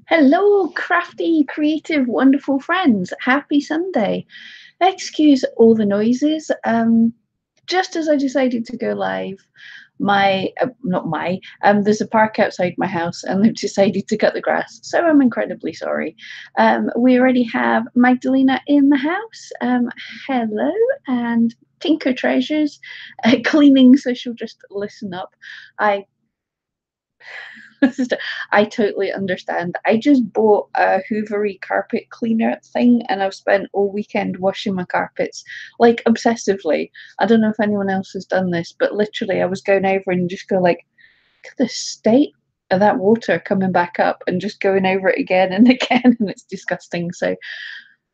Hello, crafty, creative, wonderful friends. Happy Sunday. Excuse all the noises. Just as I decided to go live, there's a park outside my house and they've decided to cut the grass. So I'm incredibly sorry. We already have Magdalena in the house. Hello, and Tinker Treasures cleaning, so she'll just listen up. I I totally understand. I just bought a Hoovery carpet cleaner thing and I've spent all weekend washing my carpets like obsessively. I don't know if anyone else has done this, but literally I was going over and just go like, look at the state of that water coming back up and just going over it again and again, and it's disgusting. So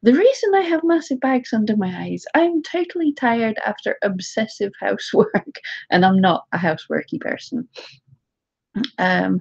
the reason I have massive bags under my eyes, I'm totally tired after obsessive housework, and I'm not a houseworky person. Um,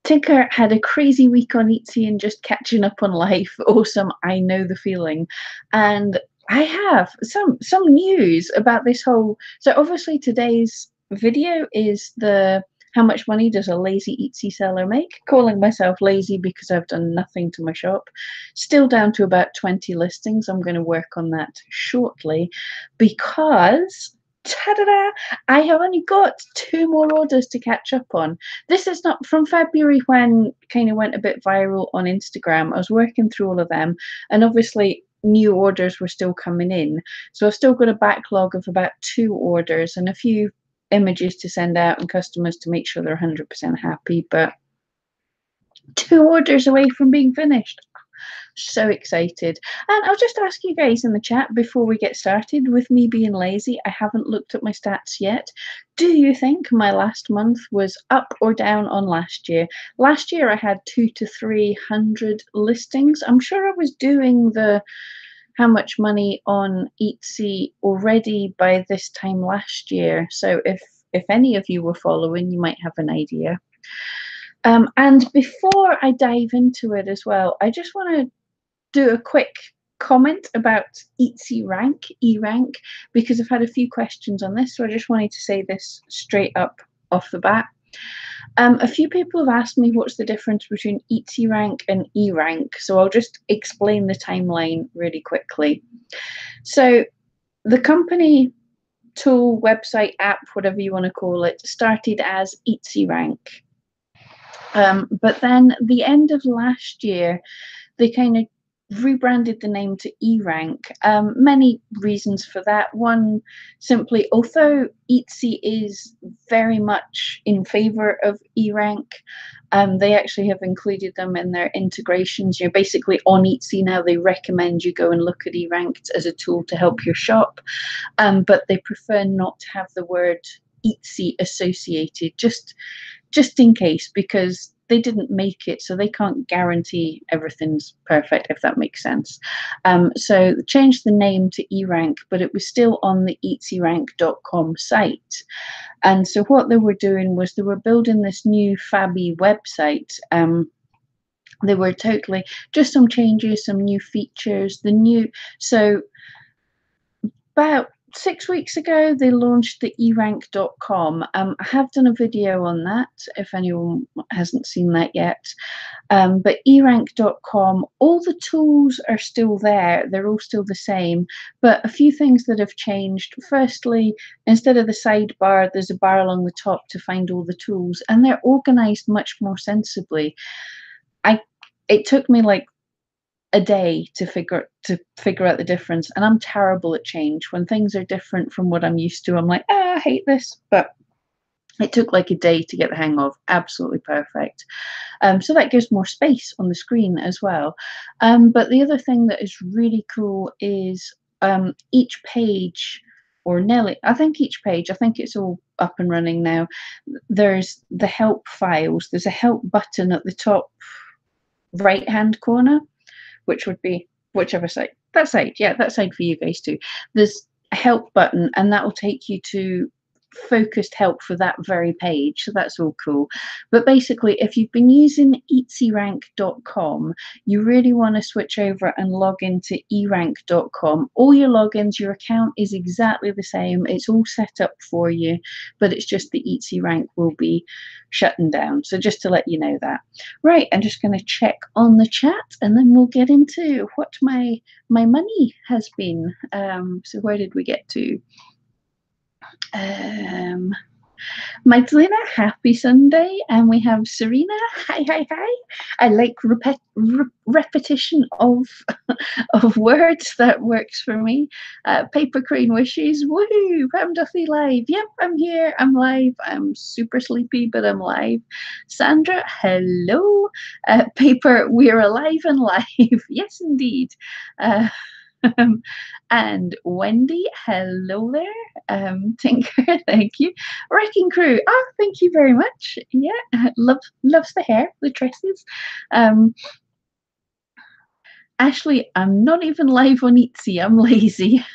Tinker had a crazy week on Etsy and just catching up on life. Awesome, I know the feeling. And I have some news about this whole. So obviously today's video is the how much money does a lazy Etsy seller make? Calling myself lazy because I've done nothing to my shop. Still down to about 20 listings. I'm going to work on that shortly because ta-da-da, I have only got 2 more orders to catch up on. This is not from February when kind of went a bit viral on Instagram. I was working through all of them, and obviously new orders were still coming in. So I've still got a backlog of about 2 orders and a few images to send out and customers to make sure they're 100% happy, but 2 orders away from being finished. So excited. And I'll just ask you guys in the chat before we get started. With me being lazy, I haven't looked at my stats yet. Do you think my last month was up or down on last year? Last year I had 200 to 300 listings. I'm sure I was doing the how much money on Etsy already by this time last year. So if any of you were following, you might have an idea. And before I dive into it as well, I just want to do a quick comment about ERank, because I've had a few questions on this, so I just wanted to say this straight up off the bat. A few people have asked me what's the difference between ERank and ERank, so I'll just explain the timeline really quickly. So the company, tool, website, app, whatever you want to call it, started as ERank. But then the end of last year, they kind of rebranded the name to ERank. Many reasons for that. One, simply, although Etsy is very much in favor of ERank, they actually have included them in their integrations. You're basically on Etsy now. They recommend you go and look at ERank as a tool to help your shop, but they prefer not to have the word Etsy associated, just in case, because they didn't make it, so they can't guarantee everything's perfect, if that makes sense. So they changed the name to ERank, but it was still on the ERankcom site. And so what they were doing was they were building this new Fabby website. They were totally just some changes, some new features, so about 6 weeks ago, they launched the ERankcom. I have done a video on that, if anyone hasn't seen that yet. But ERankcom, all the tools are still there. They're all still the same, but a few things that have changed. Firstly, instead of the sidebar, there's a bar along the top to find all the tools, and they're organized much more sensibly. It took me like a day to figure out the difference, and I'm terrible at change. When things are different from what I'm used to, I'm like, I hate this. But it took like a day to get the hang of. Absolutely perfect. So that gives more space on the screen as well. But the other thing that is really cool is each page, or nearly, I think it's all up and running now. There's the help files. There's a help button at the top right hand corner, which would be whichever side. That side, yeah, that side for you guys too. There's a help button, and that will take you to focused help for that very page, so that's all cool. But basically, if you've been using ERankcom, you really want to switch over and log into ERankcom. All your logins, your account is exactly the same. It's all set up for you, but it's just the ERank will be shutting down. So just to let you know that. Right, I'm just going to check on the chat, and then we'll get into what my money has been. So where did we get to? Magdalena, happy Sunday. And we have Sarina, hi, hi, hi. I like repetition of of words. That works for me. Paper Crane wishes, woohoo, I'm Duthie live. Yep, I'm here, I'm live. I'm super sleepy, but I'm live. Sandra, hello. Paper, we're alive and live. Yes, indeed. And Wendy, hello there. Tinker, thank you. Wrecking Crew, oh, thank you very much. Yeah, loves the hair, the tresses. Ashley, I'm not even live on Etsy. I'm lazy.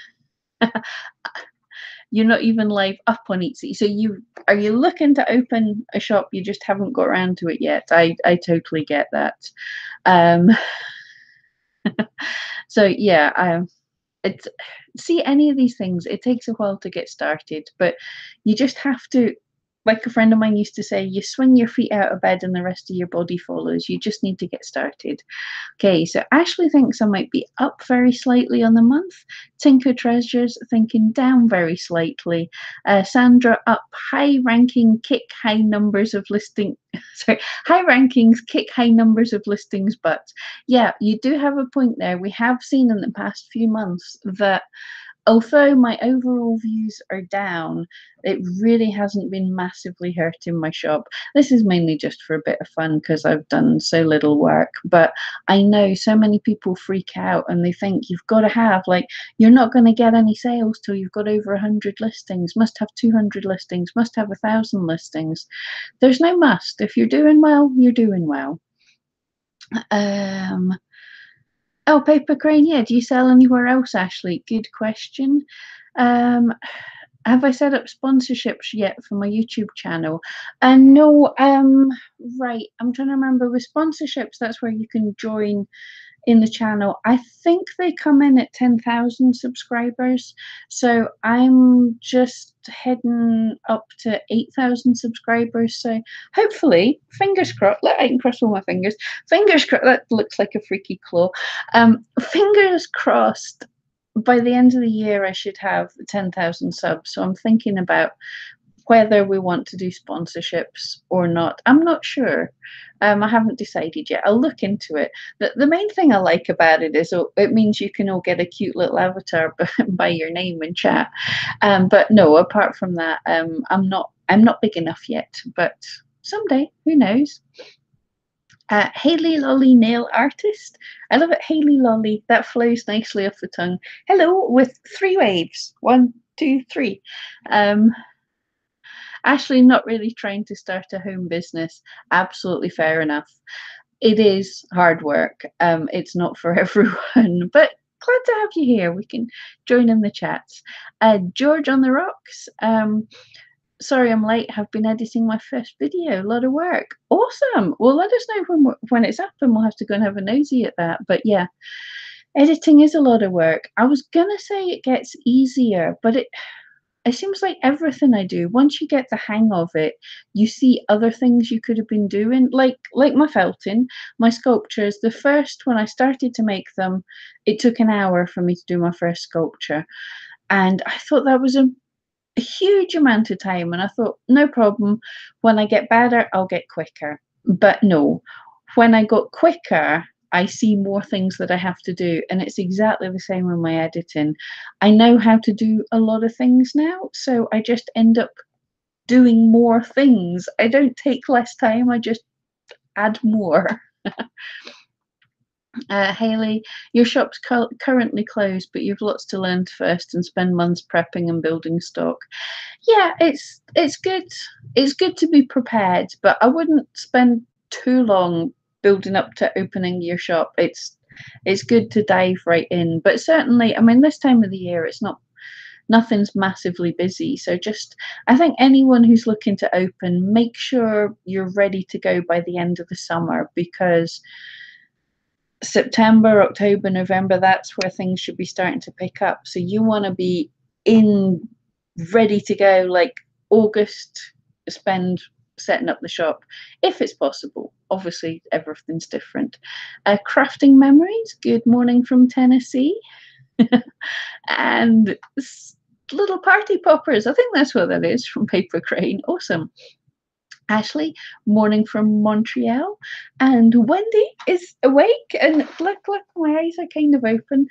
You're not even live up on Etsy. So are you looking to open a shop? You just haven't got around to it yet. I totally get that. So yeah, it's see, any of these things, it takes a while to get started, but you just have to, like a friend of mine used to say, you swing your feet out of bed and the rest of your body follows. You just need to get started. Okay, so Ashley thinks I might be up very slightly on the month. Tinker Treasures thinking down very slightly. Sandra up, high ranking, kick high numbers of listing. Sorry, high rankings, kick high numbers of listings. But yeah, you do have a point there. We have seen in the past few months that although my overall views are down, it really hasn't been massively hurting my shop. This is mainly just for a bit of fun because I've done so little work, but I know so many people freak out and they think you've got to have, like, you're not going to get any sales till you've got over 100 listings, must have 200 listings, must have 1,000 listings. There's no must. If you're doing well, you're doing well. Oh, Paper Crane, yeah. Do you sell anywhere else, Ashley? Good question. Have I set up sponsorships yet for my YouTube channel? No, right. I'm trying to remember. With sponsorships, that's where you can join in the channel. I think they come in at 10,000 subscribers. So I'm just heading up to 8,000 subscribers. So hopefully, fingers crossed, I can cross all my fingers. Fingers crossed, that looks like a freaky claw. Fingers crossed, by the end of the year, I should have 10,000 subs. So I'm thinking about whether we want to do sponsorships or not. I'm not sure. I haven't decided yet. I'll look into it. The main thing I like about it is it means you can all get a cute little avatar by your name in chat. But no, apart from that, I'm not big enough yet. But someday, who knows? Hayley Lolly Nail Artist. I love it. Hayley Lolly. That flows nicely off the tongue. Hello, with 3 waves. 1, 2, 3. Ashley, not really trying to start a home business. Absolutely fair enough. It is hard work. It's not for everyone, but glad to have you here. We can join in the chats. George on the rocks. Sorry I'm late. Have been editing my first video. A lot of work. Awesome. Well, let us know when it's up, and we'll have to go and have a nosy at that. But yeah, editing is a lot of work. I was gonna say it gets easier, but it seems like everything I do, once you get the hang of it, you see other things you could have been doing, like my felting, my sculptures. The first, when I started to make them, it took an hour for me to do my first sculpture. And I thought that was a huge amount of time. And I thought, no problem. When I get better, I'll get quicker. But no, when I got quicker, I see more things that I have to do, and it's exactly the same with my editing. I know how to do a lot of things now, so I just end up doing more things. I don't take less time, I just add more. Hayley, your shop's currently closed, but you've lots to learn first and spend months prepping and building stock. Yeah, it's good. It's good to be prepared, but I wouldn't spend too long building up to opening your shop. It's good to dive right in. But certainly, I mean, this time of the year, it's not nothing's massively busy. So just, I think anyone who's looking to open, make sure you're ready to go by the end of the summer, because September, October, November, that's where things should be starting to pick up. So you want to be in ready to go like August, spend setting up the shop if it's possible. Obviously, everything's different. Crafting memories. Good morning from Tennessee. And little party poppers. I think that's what that is from Paper Crane. Awesome. Ashley, morning from Montreal, and Wendy is awake. And look, my eyes are kind of open.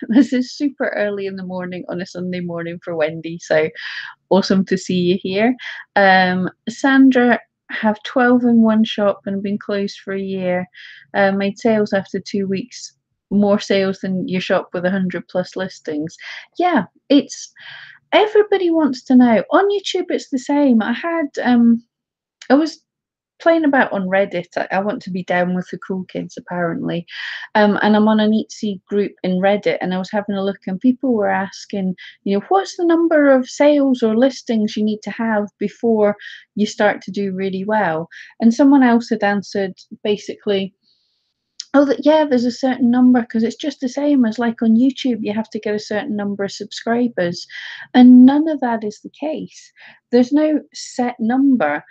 This is super early in the morning on a Sunday morning for Wendy, so awesome to see you here. Sandra, have 12 in one shop and been closed for a year. Made sales after 2 weeks. More sales than your shop with 100+ listings. Yeah, it's everybody wants to know. On YouTube, it's the same. I was playing about on Reddit. I want to be down with the cool kids, apparently. And I'm on an Etsy group in Reddit, and I was having a look, and people were asking, what's the number of sales or listings you need to have before you start to do really well? And someone else had answered basically, oh, yeah, there's a certain number, because it's just the same as like on YouTube, you have to get a certain number of subscribers. And none of that is the case. There's no set number.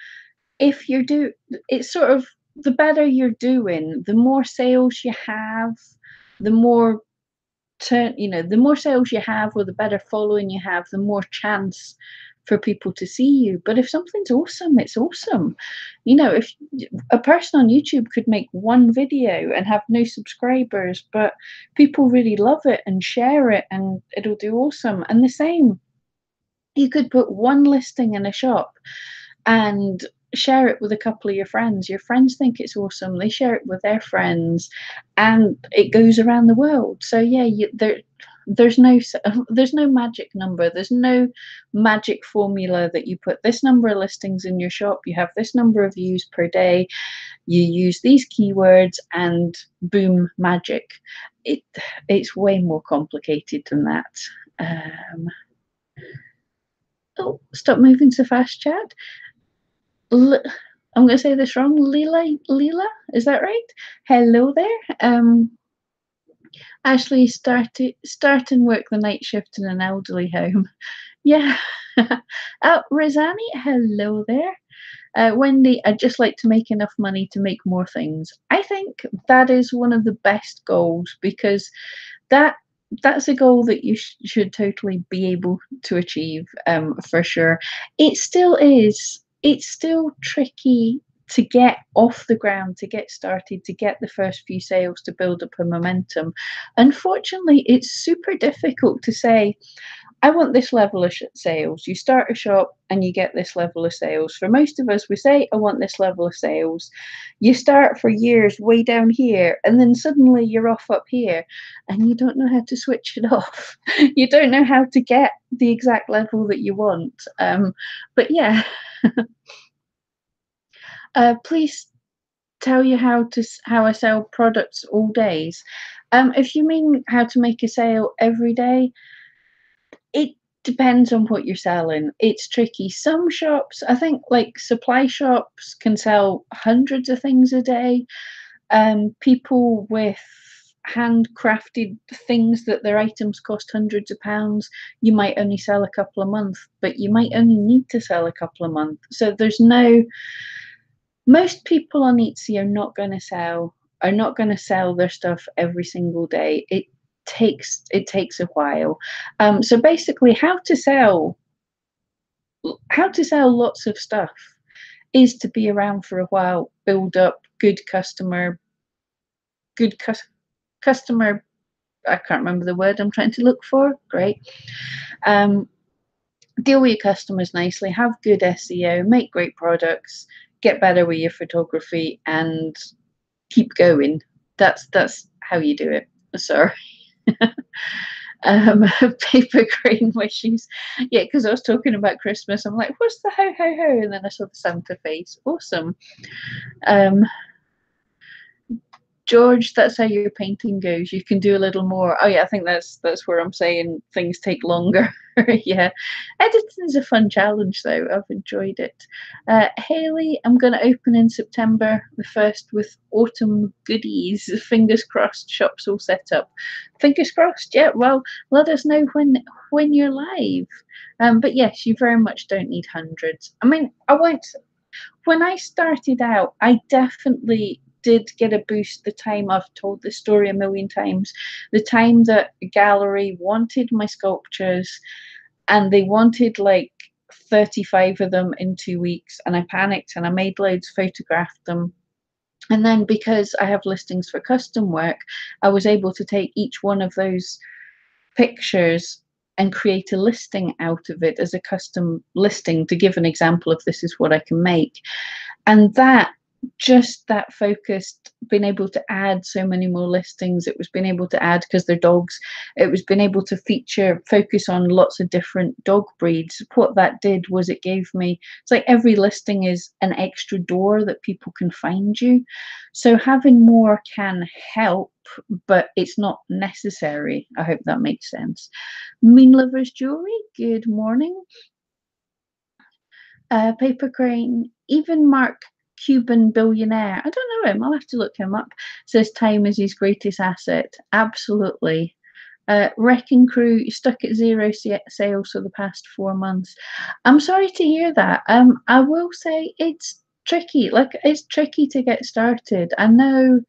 If it's sort of, the better you're doing, the more sales you have, the more the more sales you have, or the better following you have, the more chance for people to see you. But if something's awesome, it's awesome. If a person on YouTube could make one video and have no subscribers, but people really love it and share it, and it'll do awesome. And the same, you could put one listing in a shop and share it with a couple of your friends. Your friends think it's awesome. They share it with their friends, and it goes around the world. So yeah, there's no magic number. There's no magic formula that you put this number of listings in your shop, you have this number of views per day, you use these keywords, and boom, magic. It's way more complicated than that. Oh, stop moving so fast, Chad. I'm going to say this wrong. Leela, is that right? Hello there. Ashley starting work the night shift in an elderly home. Yeah. Rosani, hello there. Wendy, I'd just like to make enough money to make more things. I think that is one of the best goals, because that's a goal that you should totally be able to achieve, for sure. It's still tricky to get off the ground, to get started, to get the first few sales, to build up a momentum. Unfortunately, it's super difficult to say, I want this level of sales. You start a shop and you get this level of sales. For most of us, we say, I want this level of sales. You start for years way down here, and then suddenly you're off up here, and you don't know how to switch it off. You don't know how to get the exact level that you want. But yeah, please tell you how I sell products all days. If you mean how to make a sale every day, it depends on what you're selling. It's tricky. Some shops, I think, like supply shops, can sell hundreds of things a day. People with handcrafted things that their items cost hundreds of pounds, you might only sell a couple a month, but you might only need to sell a couple a month. So most people on Etsy are not going to sell their stuff every single day. It takes a while. So basically, how to sell lots of stuff is to be around for a while, build up good customer. I can't remember the word I'm trying to look for. Great. Deal with your customers nicely, have good SEO, make great products, get better with your photography, and keep going. That's how you do it. Sorry. Paper crane wishes. Yeah, because I was talking about Christmas. I'm like, what's the ho ho ho? And then I saw the Santa face. Awesome. George, that's how your painting goes. You can do a little more. Oh yeah, I think that's where I'm saying things take longer. Yeah, editing is a fun challenge though. I've enjoyed it. Hayley, I'm going to open in September the 1st with autumn goodies. Fingers crossed, shop's all set up. Fingers crossed. Yeah. Well, let us know when you're live. But yes, you very much don't need hundreds. I mean, I won't. When I started out, I definitely did get a boost the time. I've told this story a million times. The time that a gallery wanted my sculptures and they wanted like 35 of them in 2 weeks, and I panicked and I made loads, photographed them. And then because I have listings for custom work, I was able to take each one of those pictures and create a listing out of it as a custom listing to give an example of this is what I can make. And that focused, being able to add so many more listings, it was being able to add, because they're dogs, it was being able to focus on lots of different dog breeds. What that did was it gave me, it's like every listing is an extra door that people can find you. So having more can help, but it's not necessary. I hope that makes sense. Moon Lovers Jewelry, good morning. Paper Crane, even Mark Cuban billionaire. I don't know him. I'll have to look him up. Says time is his greatest asset. Absolutely. Wrecking Crew stuck at 0 sales for the past 4 months. I'm sorry to hear that. I will say it's tricky. Like, it's tricky to get started. I know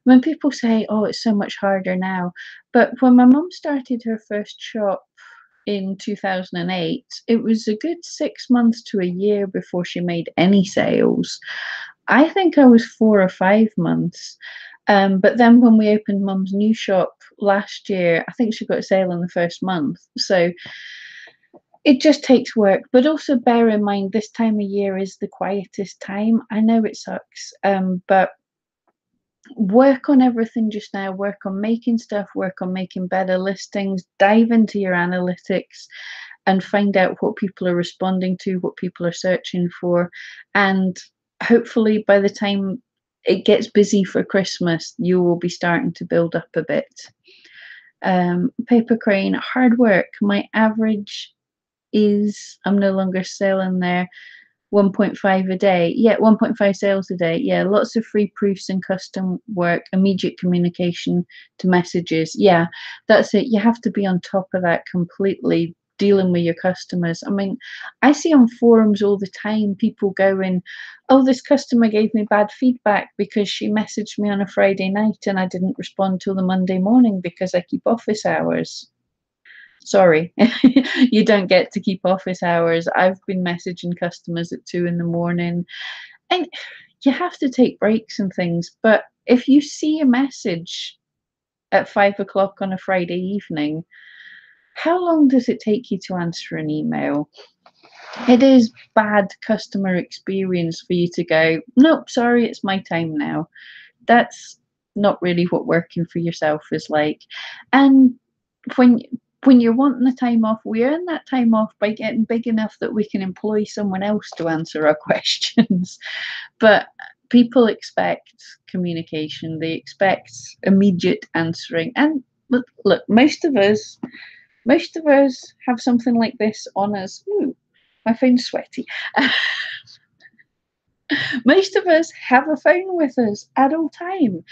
when people say, "Oh, it's so much harder now," but when my mum started her first shop in 2008, it was a good 6 months to a year before she made any sales. I think I was 4 or 5 months. But then when we opened Mum's new shop last year, I think she got a sale in the first month. So it just takes work. But also bear in mind, this time of year is the quietest time. I know it sucks, but work on everything just now, work on making stuff, work on making better listings, dive into your analytics and find out what people are responding to, what people are searching for. And hopefully by the time it gets busy for Christmas, you will be starting to build up a bit. Paper Crane, hard work. My average is, I'm no longer selling there, 1.5 a day. Yeah, 1.5 sales a day. Yeah, lots of free proofs and custom work, immediate communication to messages. Yeah, that's it. You have to be on top of that completely, dealing with your customers. I mean, I see on forums all the time people going, "Oh, this customer gave me bad feedback because she messaged me on a Friday night and I didn't respond till the Monday morning because I keep office hours." Sorry, you don't get to keep office hours. I've been messaging customers at 2 in the morning, and you have to take breaks and things. But if you see a message at 5 o'clock on a Friday evening, how long does it take you to answer an email? It is bad customer experience for you to go, "Nope, sorry, it's my time now." That's not really what working for yourself is like. And when when you're wanting the time off, we earn that time off by getting big enough that we can employ someone else to answer our questions. But people expect communication, they expect immediate answering. And look, most of us have something like this on us. Ooh, my phone's sweaty. Most of us have a phone with us at all time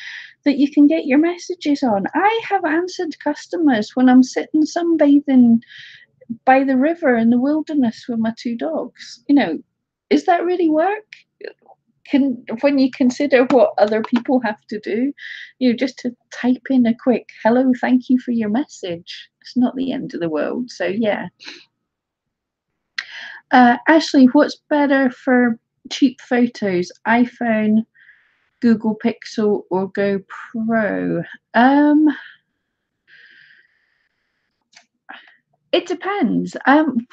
that you can get your messages on. I have answered customers when I'm sitting sunbathing by the river in the wilderness with my 2 dogs. Is that really work? When you consider what other people have to do, just to type in a quick "hello, thank you for your message," it's not the end of the world. So yeah. Ashley, what's better for cheap photos, iPhone, Google Pixel, or GoPro? It depends.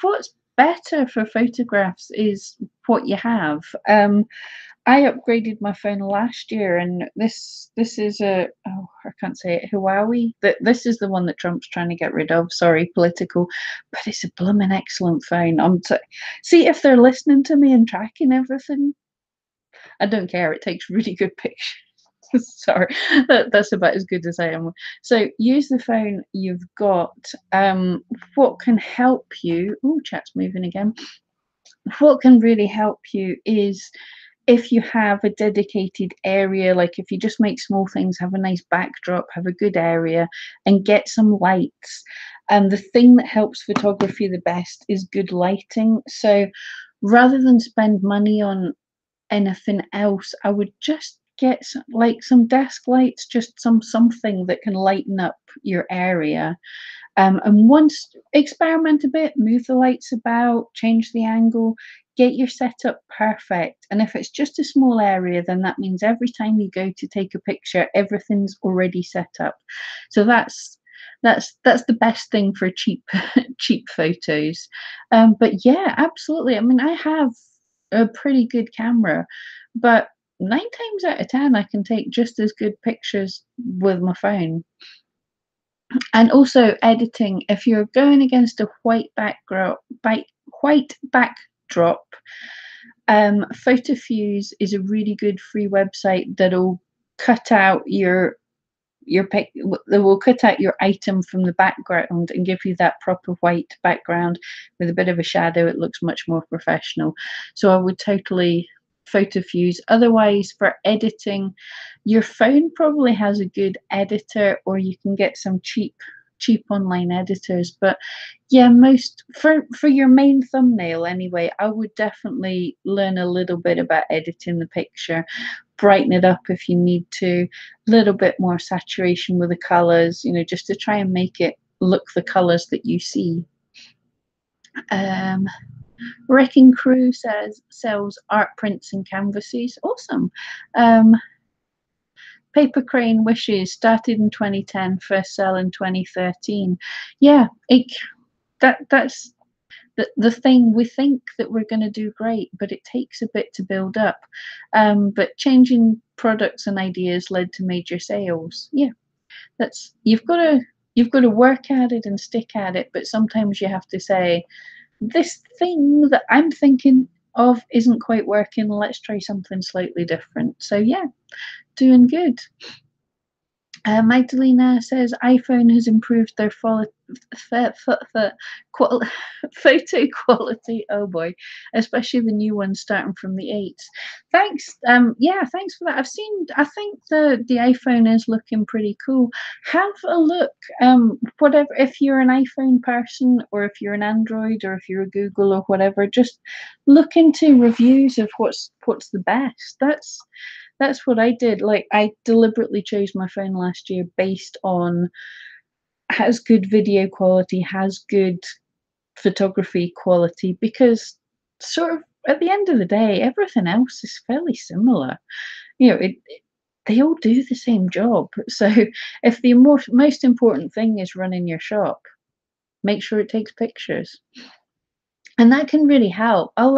What's better for photographs is what you have. I upgraded my phone last year, and this is I can't say it, Huawei. This is the one that Trump's trying to get rid of. Sorry, political, but it's a blooming excellent phone. See if they're listening to me and tracking everything. I don't care. It takes really good pictures. Sorry, that's about as good as I am. So use the phone you've got. What can help you? Oh, chat's moving again. What can really help you is if you have a dedicated area, like if you just make small things, have a nice backdrop, have a good area, and get some lights. And the thing that helps photography the best is good lighting. So rather than spend money on anything else, I would just get some desk lights, just something that can lighten up your area. And once experiment a bit, move the lights about, change the angle, get your setup perfect. And if it's just a small area, then that means every time you go to take a picture, everything's already set up. So that's the best thing for cheap cheap photos. But yeah, absolutely. I mean, I have a pretty good camera, but 9 times out of 10, I can take just as good pictures with my phone. And also editing, if you're going against a white backdrop, PhotoFuse is a really good free website that'll cut out they will cut out your item from the background and give you that proper white background with a bit of a shadow. It looks much more professional. So I would totally PhotoFuse. Otherwise, for editing, your phone probably has a good editor, or you can get some cheap online editors. But yeah, most for your main thumbnail anyway, I would definitely learn a little bit about editing the picture, brighten it up if you need to, a little bit more saturation with the colors, just to try and make it look the colors that you see. Wrecking Crew says sells art prints and canvases. Awesome. Paper Crane Wishes started in 2010, first sell in 2013. Yeah, that's the thing. We think that we're going to do great, but it takes a bit to build up. But changing products and ideas led to major sales. Yeah, that's you've got to work at it and stick at it. But sometimes you have to say, this thing that I'm thinking of isn't quite working. Let's try something slightly different. So yeah, doing good. Magdalena says iPhone has improved their photo quality. Oh boy, especially the new ones starting from the 8s. Thanks. Yeah, thanks for that. I think the iPhone is looking pretty cool. Have a look. Whatever, if you're an iPhone person, or if you're an Android, or if you're a Google or whatever, just look into reviews of what's the best. That's what I did. Like, I deliberately chose my phone last year based on has good video quality, has good photography quality, because sort of at the end of the day, everything else is fairly similar. They all do the same job. So if the most important thing is running your shop, make sure it takes pictures. And that can really help. I'll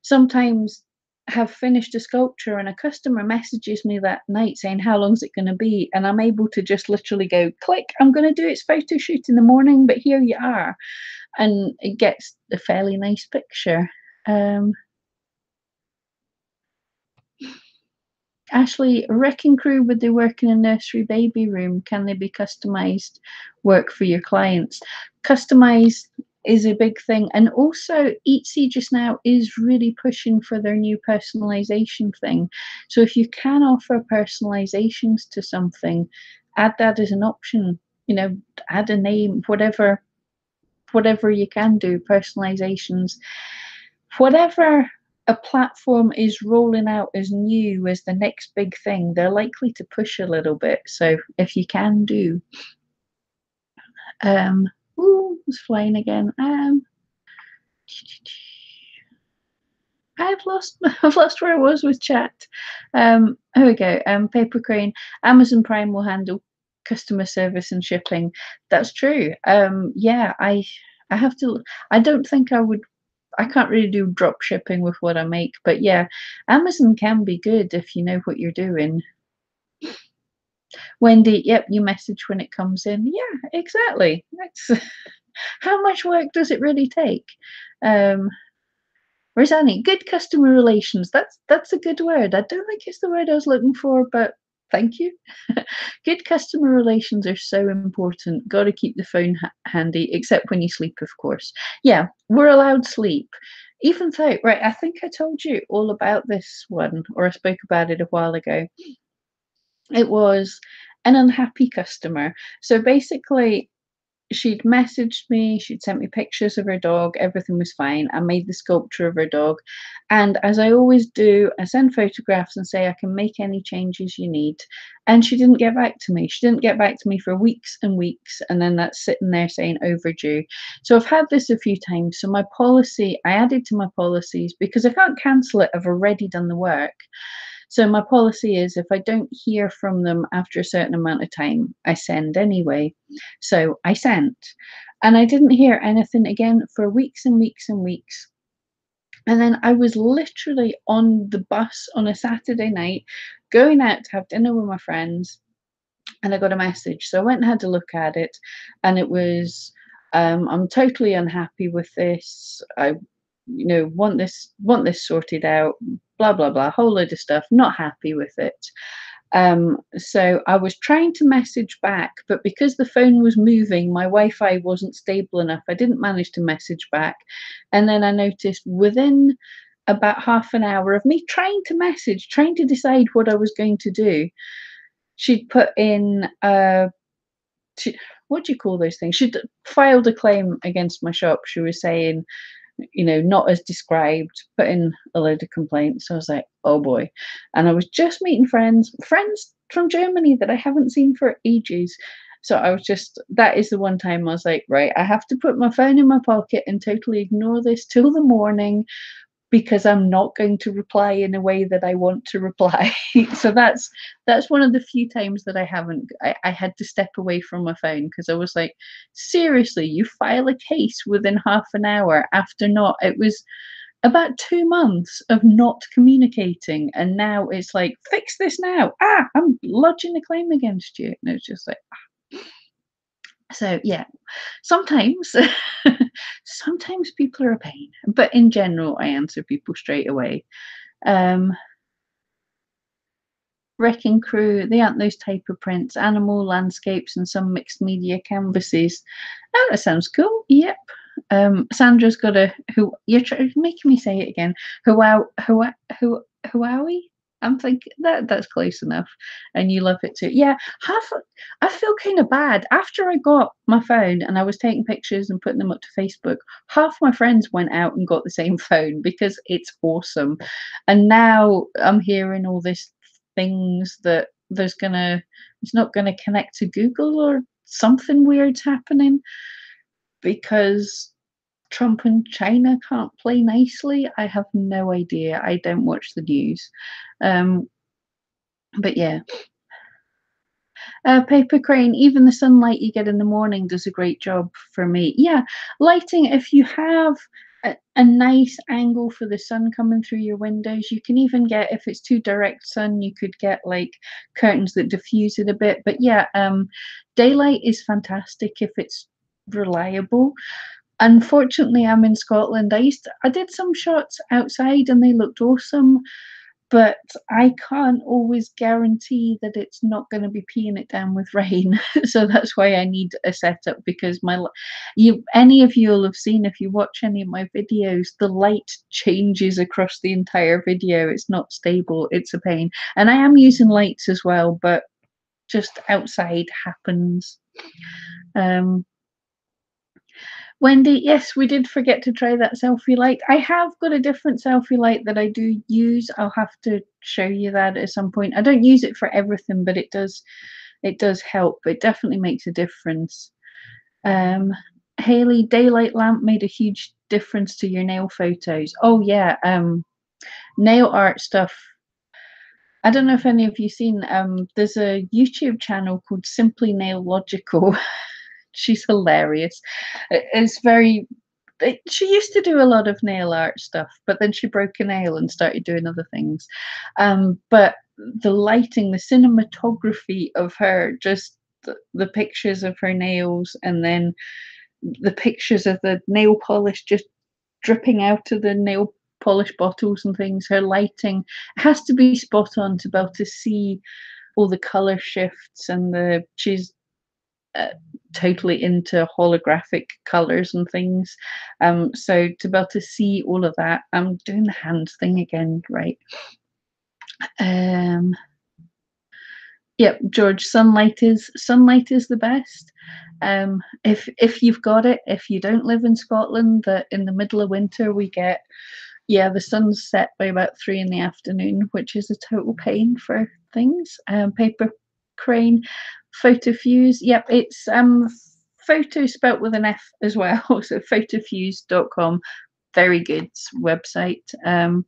sometimes have finished a sculpture and a customer messages me that night saying how long's it going to be, and I'm able to just literally go click, I'm going to do its photo shoot in the morning, but here you are, and it gets a fairly nice picture. Ashley, Wrecking Crew, would they work in a nursery baby room? Can they be customized work for your clients? Customized is a big thing. And also, Etsy just now is really pushing for their new personalization thing. So if you can offer personalizations to something, add that as an option. Add a name, whatever you can do, personalizations, whatever a platform is rolling out as new as the next big thing, they're likely to push a little bit. So if you can do, it's flying again. I've lost where I was with chat. Here we go. Paper Crane, Amazon Prime will handle customer service and shipping. That's true. Yeah, I have to. I don't think I would. I can't really do drop shipping with what I make, but yeah, Amazon can be good if you know what you're doing. Wendy, yep, you message when it comes in. Yeah, exactly. That's how much work does it really take? Where's Annie? Good customer relations. That's a good word. I don't think it's the word I was looking for, but Thank you. Good customer relations are so important. Got to keep the phone handy, except when you sleep, of course. Yeah, we're allowed sleep. Even though, right, I think I told you all about this one, or I spoke about it a while ago. It was an unhappy customer. So basically, she'd messaged me, she'd sent me pictures of her dog, everything was fine. I made the sculpture of her dog. And as I always do, I send photographs and say I can make any changes you need. And she didn't get back to me. She didn't get back to me for weeks and weeks. And then that's sitting there saying overdue. So I've had this a few times. So my policy, I added to my policies because I can't cancel it. I've already done the work. So my policy is if I don't hear from them after a certain amount of time, I send anyway. So I sent. And I didn't hear anything again for weeks and weeks and weeks. And then I was literally on the bus on a Saturday night, going out to have dinner with my friends, and I got a message. So I went and had a look at it, and it was, I'm totally unhappy with this. I want this sorted out, blah blah blah, whole load of stuff, not happy with it. So I was trying to message back, but because the phone was moving, my Wi-Fi wasn't stable enough. I didn't manage to message back. And then I noticed within about half an hour of me trying to message, trying to decide what I was going to do, she'd put in what do you call those things? She'd filed a claim against my shop. She was saying, not as described, put in a load of complaints. So I was like, oh boy. And I was just meeting friends from Germany that I haven't seen for ages. So that is the one time I was like, right, I have to put my phone in my pocket and totally ignore this till the morning, because I'm not going to reply in a way that I want to reply. So that's one of the few times that I had to step away from my phone, because I was like, seriously, you file a case within half an hour after not, it was about 2 months of not communicating, and now it's like, fix this now. I'm lodging a claim against you. And it's just like, so yeah, sometimes sometimes people are a pain, but in general I answer people straight away. um Wrecking crew, they aren't those type of prints, animal landscapes and some mixed media canvases. Oh, that sounds cool. Yep. Sandra's got a who you're making me say it again. Huawei. I'm thinking that's close enough, and you love it too. Yeah, I feel kind of bad after I got my phone and I was taking pictures and putting them up to Facebook. Half my friends went out and got the same phone because it's awesome, and now I'm hearing all this things that it's not gonna connect to Google, or something weird's happening because Trump and China can't play nicely. I have no idea. I don't watch the news. Um, but yeah. Paper crane, even the sunlight you get in the morning does a great job for me. Yeah, lighting, if you have a nice angle for the sun coming through your windows, you can even get, if it's too direct sun, you could get like curtains that diffuse it a bit. But yeah, daylight is fantastic if it's reliable. Unfortunately, I'm in Scotland. I did some shots outside and they looked awesome, but I can't always guarantee that it's not going to be peeing it down with rain. So that's why I need a setup, because any of you will have seen, if you watch any of my videos, the light changes across the entire video. It's not stable. It's a pain. And I am using lights as well, but just outside happens. Wendy, yes, we did forget to try that selfie light. I have got a different selfie light that I do use. I'll have to show you that at some point. I don't use it for everything, but it does help. It definitely makes a difference. Hayley, daylight lamp made a huge difference to your nail photos. Oh yeah, nail art stuff. I don't know if any of you seen, there's a YouTube channel called Simply Nail Logical. She's hilarious. It's very she used to do a lot of nail art stuff, but then she broke a nail and started doing other things. But the lighting, the cinematography of her, just the pictures of her nails, and then the pictures of the nail polish just dripping out of the nail polish bottles and things, her lighting has to be spot on to be able to see all the color shifts and she's totally into holographic colors and things. So to be able to see all of that, I'm doing the hand thing again, right? Yep, George, sunlight is the best. If you've got it, if you don't live in Scotland, that in the middle of winter we get, yeah, the sun's set by about 3 in the afternoon, which is a total pain for things. Paper crane, photofuse. Yep, it's photo spelt with an F as well. So photofuse.com, very good website. Um,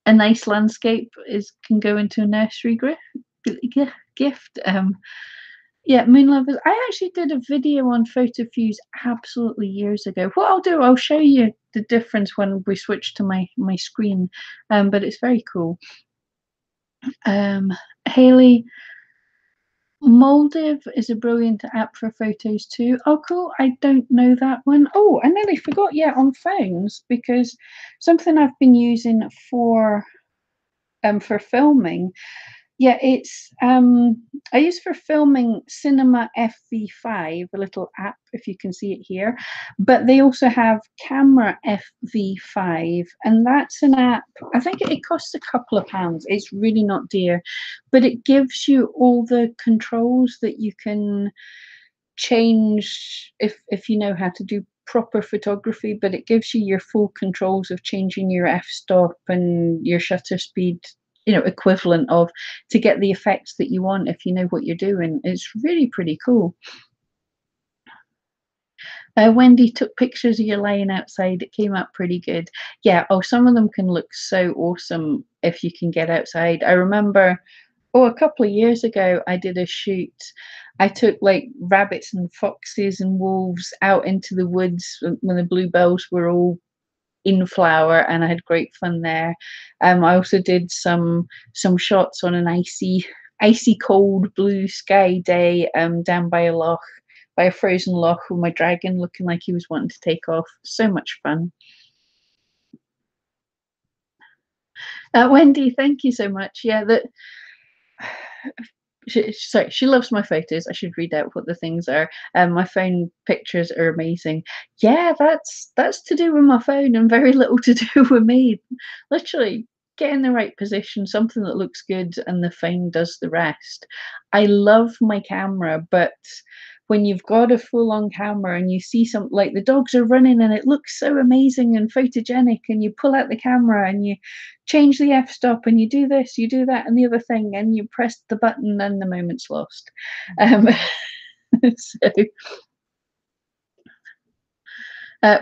a nice landscape can go into a nursery gift. Yeah, moon lovers. I actually did a video on photofuse absolutely years ago. What I'll do, I'll show you the difference when we switch to my screen. But it's very cool. Hayley, Moldiv is a brilliant app for photos too. Oh, cool. I don't know that one. Oh, I nearly forgot. Yeah, on phones, because something I've been using for filming. Yeah, it's I use for filming Cinema FV5, a little app, if you can see it here. But they also have Camera FV5, and that's an app. I think it costs a couple of pounds. It's really not dear, but it gives you all the controls that you can change if you know how to do proper photography, but it gives you your full controls of changing your f-stop and your shutter speed, you know, equivalent of, to get the effects that you want if you know what you're doing. It's really pretty cool. Wendy took pictures of you lying outside. It came out pretty good. Yeah, oh, some of them can look so awesome if you can get outside. I remember, oh, a couple of years ago, I did a shoot. I took like rabbits and foxes and wolves out into the woods when the bluebells were all in flower, and I had great fun there. I also did some shots on an icy cold blue sky day down by a loch, by a frozen loch, with my dragon looking like he was wanting to take off. So much fun. Wendy, thank you so much. Yeah, that she loves my photos. I should read out what the things are. My phone pictures are amazing. Yeah, that's to do with my phone and very little to do with me. Literally, get in the right position, something that looks good, and the phone does the rest. I love my camera, but when you've got a full-on camera and you see some, like the dogs are running and it looks so amazing and photogenic, and you pull out the camera and you change the f-stop and you do this, you do that and the other thing, and you press the button and the moment's lost. So uh,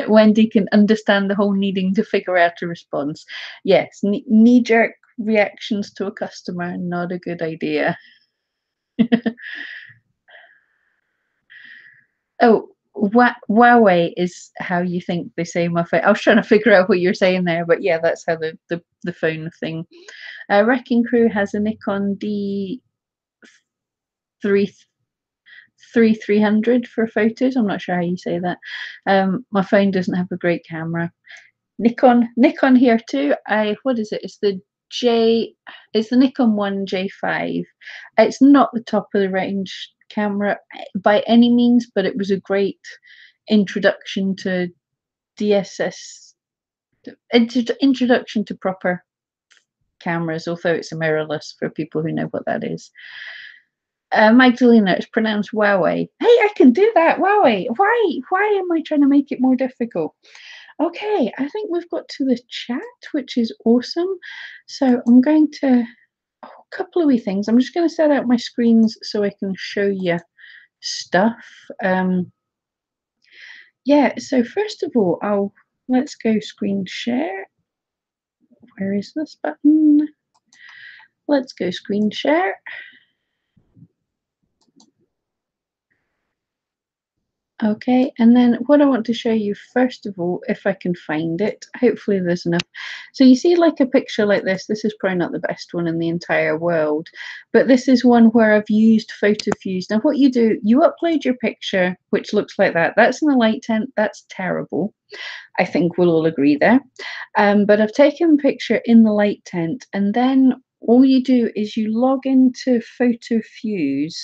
Wendy can understand the whole needing to figure out a response. Yes, knee-jerk reactions to a customer, not a good idea. Oh, Huawei is how you think they say my phone. I was trying to figure out what you're saying there, but yeah, that's how the phone thing. Wrecking Crew has a Nikon D3 300 for photos. I'm not sure how you say that. My phone doesn't have a great camera. Nikon here too. What is it? It's the Nikon 1J5. It's not the top of the range camera by any means, but it was a great introduction to DSS, introduction to proper cameras, although it's a mirrorless for people who know what that is. Magdalena, it's pronounced Huawei. Hey, I can do that. Huawei. Why am I trying to make it more difficult? Okay, I think we've got to the chat, which is awesome. So I'm going to, a couple of wee things. I'm just going to set out my screens so I can show you stuff. Yeah, so first of all, let's go screen share. Where is this button? Let's go screen share. Okay, and then what I want to show you first of all, if I can find it, hopefully there's enough. So you see like a picture like this is probably not the best one in the entire world, but this is one where I've used PhotoFuse. Now what you do, you upload your picture, which looks like that. That's in a light tent, that's terrible. I think we'll all agree there. But I've taken a picture in the light tent, and then all you do is you log into PhotoFuse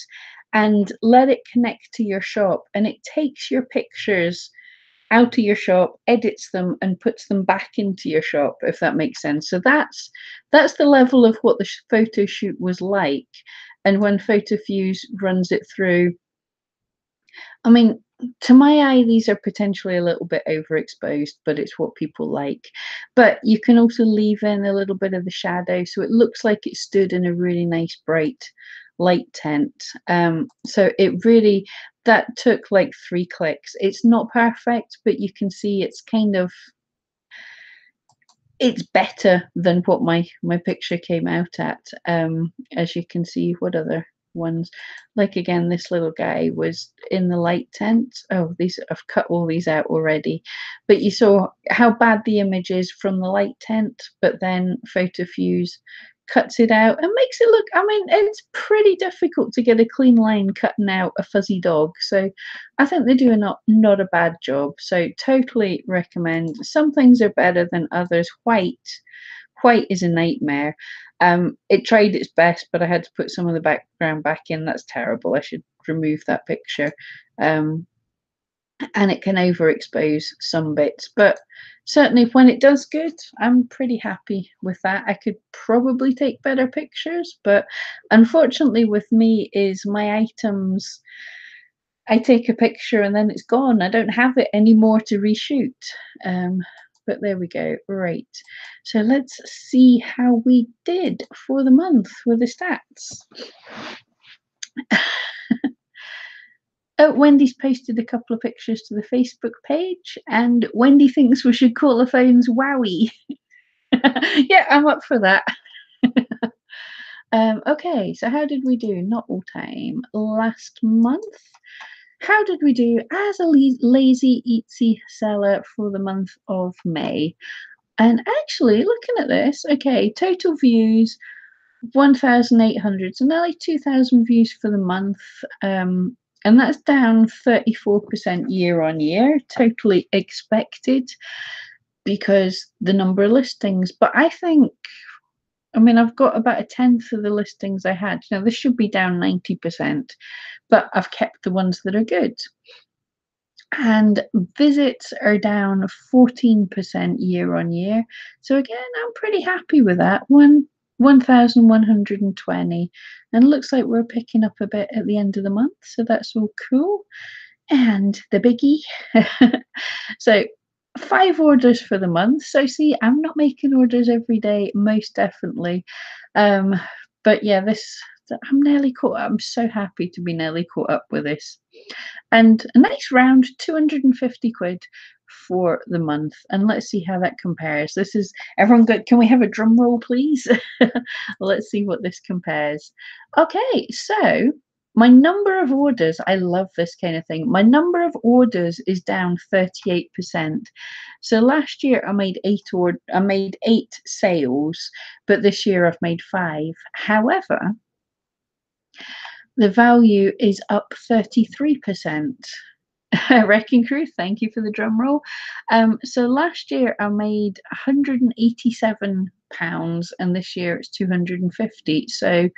and let it connect to your shop, and it takes your pictures out of your shop, edits them, and puts them back into your shop, if that makes sense. So that's the level of what the photo shoot was like. And when PhotoFuse runs it through, I mean, to my eye, these are potentially a little bit overexposed, but it's what people like. But you can also leave in a little bit of the shadow, so it looks like it stood in a really nice bright light tent. So it really, that took like 3 clicks. It's not perfect, but you can see it's kind of, it's better than what my picture came out at. As you can see, what other ones, like again, this little guy was in the light tent. Oh, these, I've cut all these out already, but you saw how bad the image is from the light tent, but then PhotoFuse cuts it out and makes it look, I mean, it's pretty difficult to get a clean line cutting out a fuzzy dog. So I think they do not a bad job. So totally recommend. Some things are better than others. White is a nightmare. It tried its best, but I had to put some of the background back in. That's terrible. I should remove that picture. And it can overexpose some bits, but certainly when it does good, I'm pretty happy with that. I could probably take better pictures, but unfortunately with me is my items, I take a picture and then it's gone. I don't have it anymore to reshoot. But there we go. Right. So let's see how we did for the month with the stats. Oh, Wendy's posted a couple of pictures to the Facebook page, and Wendy thinks we should call the phones Wowie. Yeah, I'm up for that. Okay, so how did we do? Not all time. Last month. How did we do as a lazy eatsy seller for the month of May? And actually, looking at this, okay, total views 1,800, so nearly 2,000 views for the month. And that's down 34% year on year, totally expected because the number of listings. But I think, I mean, I've got about a tenth of the listings I had. Now, this should be down 90%, but I've kept the ones that are good. And visits are down 14% year on year. So again, I'm pretty happy with that. 1,120. And it looks like we're picking up a bit at the end of the month. So that's all cool. And the biggie. So 5 orders for the month. So see, I'm not making orders every day, most definitely. But yeah, I'm nearly caught up. I'm so happy to be nearly caught up with this. And a nice round 250 quid for the month. And let's see how that compares. This is, everyone good? Can we have a drum roll, please? Let's see what this compares. Okay, so my number of orders, I love this kind of thing. My number of orders is down 38%. So last year I made 8 sales, but this year I've made 5. However, the value is up 33%. Wrecking Crew, thank you for the drum roll. So last year I made £187, and this year it's 250. So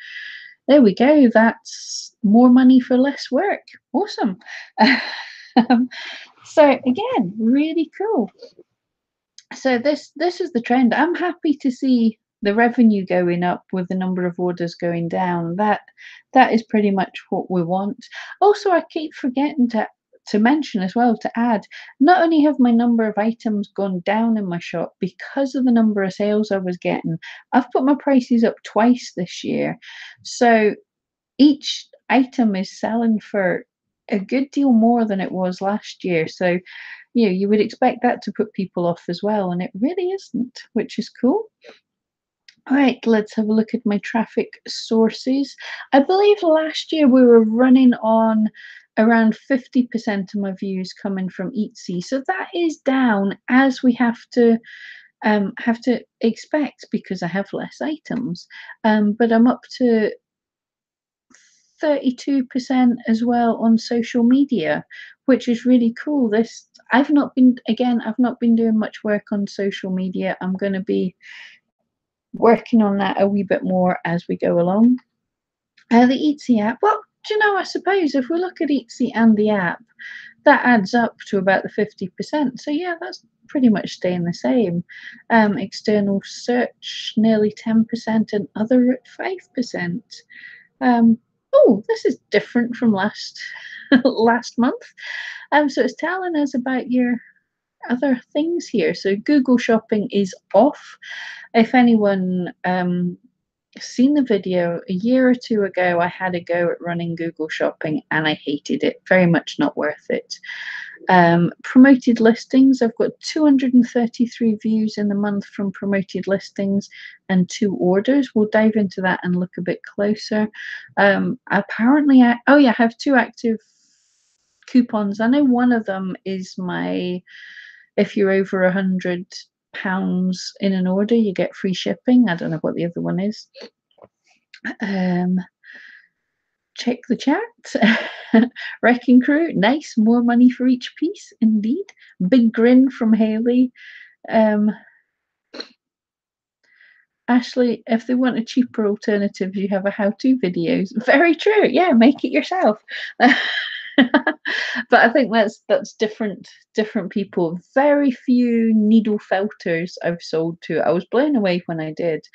there we go. That's more money for less work. Awesome. So again, really cool. So this is the trend. I'm happy to see the revenue going up with the number of orders going down. That is pretty much what we want. Also, I keep forgetting to mention as well, to add, not only have my number of items gone down in my shop because of the number of sales I was getting, I've put my prices up twice this year. So each item is selling for a good deal more than it was last year. So, you know, you would expect that to put people off as well, and it really isn't, which is cool. All right, let's have a look at my traffic sources. I believe last year we were running on around 50% of my views coming from Etsy. So that is down, as we have to expect, because I have less items. But I'm up to 32% as well on social media, which is really cool. I've not been doing much work on social media. I'm going to be working on that a wee bit more as we go along. The Etsy app, well, do you know, I suppose if we look at Etsy and the app, that adds up to about the 50%. So yeah, that's pretty much staying the same. External search nearly 10% and other at 5%. Oh, this is different from last last month. So it's telling us about your other things here. So Google Shopping is off. If anyone seen the video a year or two ago, I had a go at running Google Shopping and I hated it. Very much not worth it. Promoted listings, I've got 233 views in the month from promoted listings and 2 orders. We'll dive into that and look a bit closer. Apparently, I have 2 active coupons. I know one of them is my, if you're over £100 in an order, you get free shipping. I don't know what the other one is. Check the chat. Wrecking Crew, nice, more money for each piece, indeed. Big grin from Hayley. Ashley, if they want a cheaper alternative, you have a how-to videos. Very true. Yeah, make it yourself. But I think that's different people. Very few needle felters I've sold to. I was blown away when I did.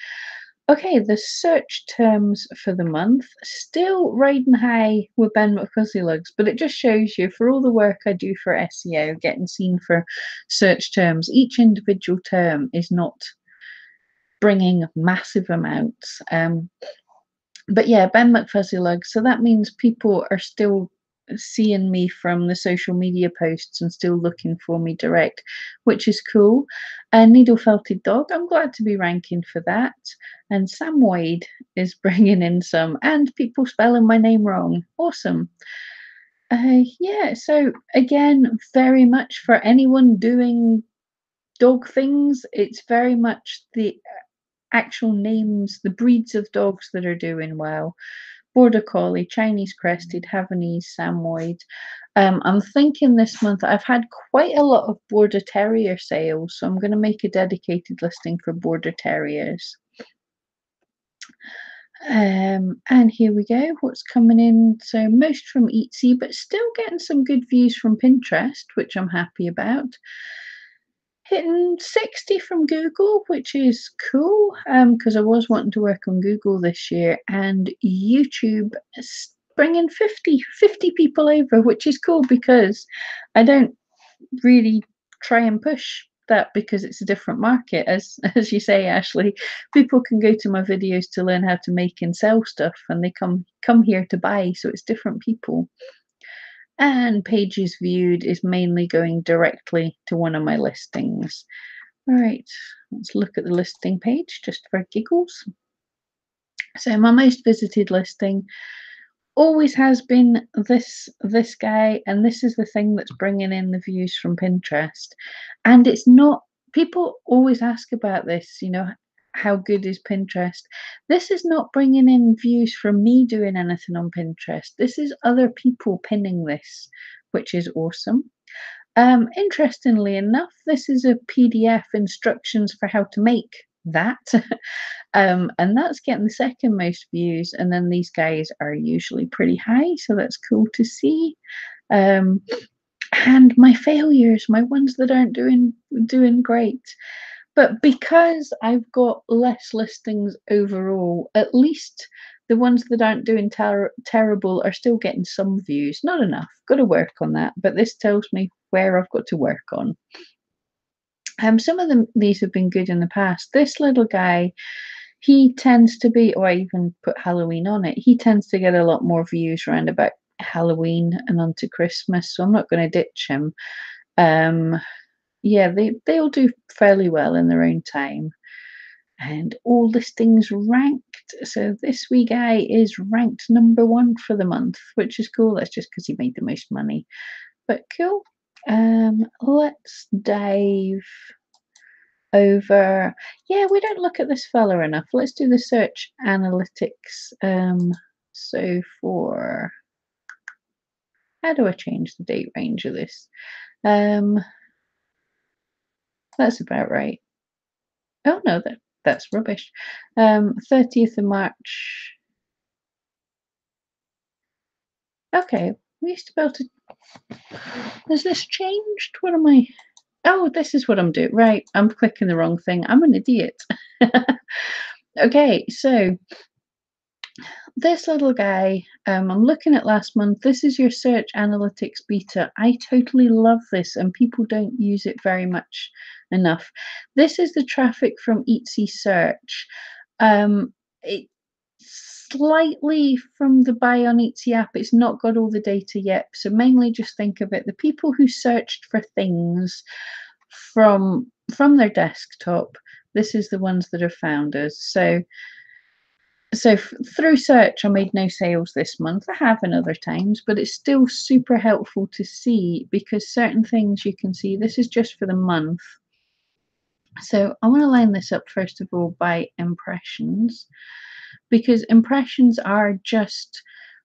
Okay, the search terms for the month, still riding high with Ben McFuzzy Lugs, but it just shows you, for all the work I do for SEO, getting seen for search terms, each individual term is not bringing massive amounts. But yeah, Ben McFuzzy Lugs, so that means people are still seeing me from the social media posts and still looking for me direct, which is cool. Needle Felted Dog, I'm glad to be ranking for that. And Samoid is bringing in some, and people spelling my name wrong. Awesome. Yeah, so again, very much for anyone doing dog things, it's very much the actual names, the breeds of dogs that are doing well. Border Collie, Chinese Crested, Havanese, Samoyed. I'm thinking this month I've had quite a lot of Border Terrier sales, so I'm going to make a dedicated listing for Border Terriers. And here we go, what's coming in. So most from Etsy, but still getting some good views from Pinterest, which I'm happy about. Hitting 60 from Google, which is cool, because I was wanting to work on Google this year, and YouTube is bringing 50 people over, which is cool because I don't really try and push that because it's a different market. As you say, Ashley, people can go to my videos to learn how to make and sell stuff, and they come here to buy, so it's different people. And pages viewed is mainly going directly to one of my listings. All right, let's look at the listing page just for giggles. So my most visited listing always has been this guy, and this is the thing that's bringing in the views from Pinterest. And it's not, people always ask about this, you know, how good is Pinterest? This is not bringing in views from me doing anything on Pinterest. This is other people pinning this, which is awesome. Interestingly enough, this is a PDF instructions for how to make that. And that's getting the second most views, and then these guys are usually pretty high, so that's cool to see. And my failures, my ones that aren't doing great. But because I've got less listings overall, at least the ones that aren't doing terrible are still getting some views. Not enough. Got to work on that. But this tells me where I've got to work on. Some of these have been good in the past. This little guy, he tends to be, or I even put Halloween on it, he tends to get a lot more views around about Halloween and onto Christmas, so I'm not going to ditch him. Yeah, they'll do fairly well in their own time. And all listings ranked. ranked. So this wee guy is ranked #1 for the month, which is cool. That's just because he made the most money. But cool. Let's dive over. Yeah, we don't look at this fella enough. Let's do the search analytics. So for how do I change the date range of this? That's about right. Oh no, that's rubbish. 30th of March. Okay, we used to be able to. Has this changed? What am I? Oh, this is what I'm doing. Right, I'm clicking the wrong thing. I'm an idiot. Okay, so this little guy, I'm looking at last month. This is your search analytics beta. I totally love this, and people don't use it very much enough. This is the traffic from Etsy search. It slightly from the buy on Etsy app. It's not got all the data yet, so mainly just think of it. The people who searched for things from their desktop. This is the ones that have found us. So through search, I made no sales this month. I have in other times, but it's still super helpful to see because certain things you can see. This is just for the month. So I want to line this up first of all by impressions, because impressions are just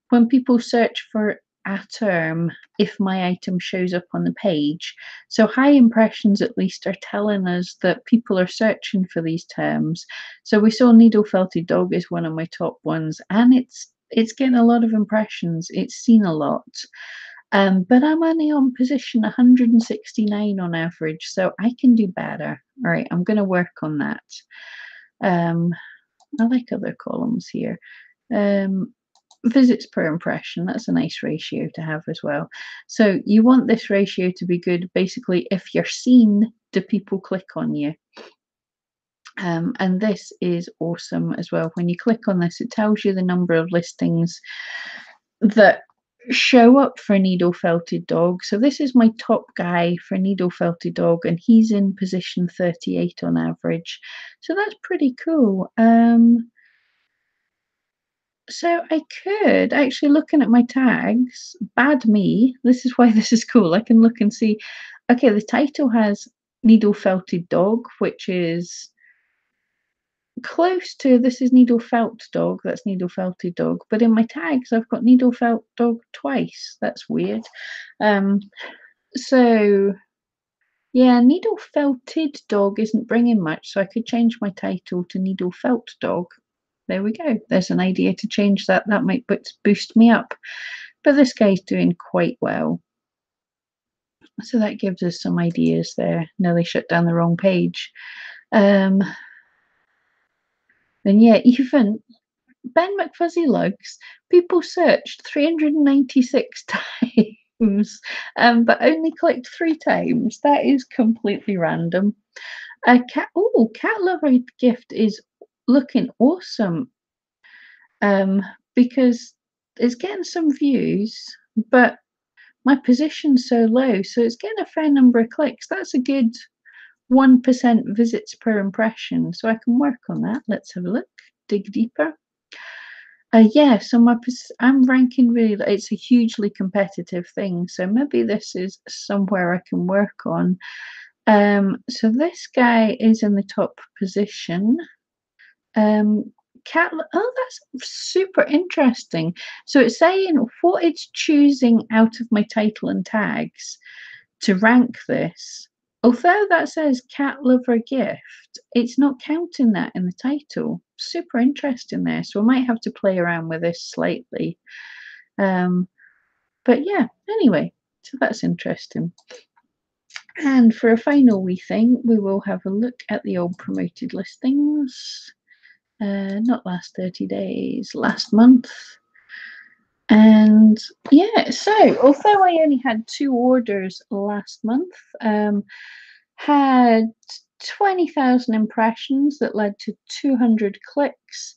when people search for a term, if my item shows up on the page. So high impressions at least are telling us that people are searching for these terms. So we saw needle felted dog is one of my top ones, and it's getting a lot of impressions. It's seen a lot. But I'm only on position 169 on average, so I can do better. All right, I'm going to work on that. I like other columns here. Visits per impression, that's a nice ratio to have as well. So you want this ratio to be good. Basically, if you're seen, do people click on you? And this is awesome as well. When you click on this, it tells you the number of listings that show up for needle felted dog. So this is my top guy for needle felted dog, and he's in position 38 on average. So that's pretty cool. So I could actually, looking at my tags, bad me. This is why this is cool. I can look and see. Okay, the title has needle felted dog, which is close to this is needle felt dog. That's needle felted dog. But in my tags, I've got needle felt dog twice. That's weird. So yeah, needle felted dog isn't bringing much, so I could change my title to needle felt dog. There we go. There's an idea to change that. That might boost me up. But this guy's doing quite well. So that gives us some ideas there. Nearly shut down the wrong page. And yeah, even Ben McFuzzy Lugs, people searched 396 times, but only clicked 3 times. That is completely random. Cat Lover Gift is looking awesome. Because it's getting some views, but my position's so low, so it's getting a fair number of clicks. That's a good 1% visits per impression, so I can work on that. Let's have a look, dig deeper. Yeah, so I'm ranking really. It's a hugely competitive thing, so maybe this is somewhere I can work on. So this guy is in the top position. Oh, that's super interesting. So it's saying what it's choosing out of my title and tags to rank this. Although that says cat lover gift, it's not counting that in the title. Super interesting there. So I might have to play around with this slightly. But yeah, anyway, so that's interesting. And for a final wee thing, we will have a look at the old promoted listings. Not last 30 days, last month. And yeah, so although I only had 2 orders last month, had 20,000 impressions that led to 200 clicks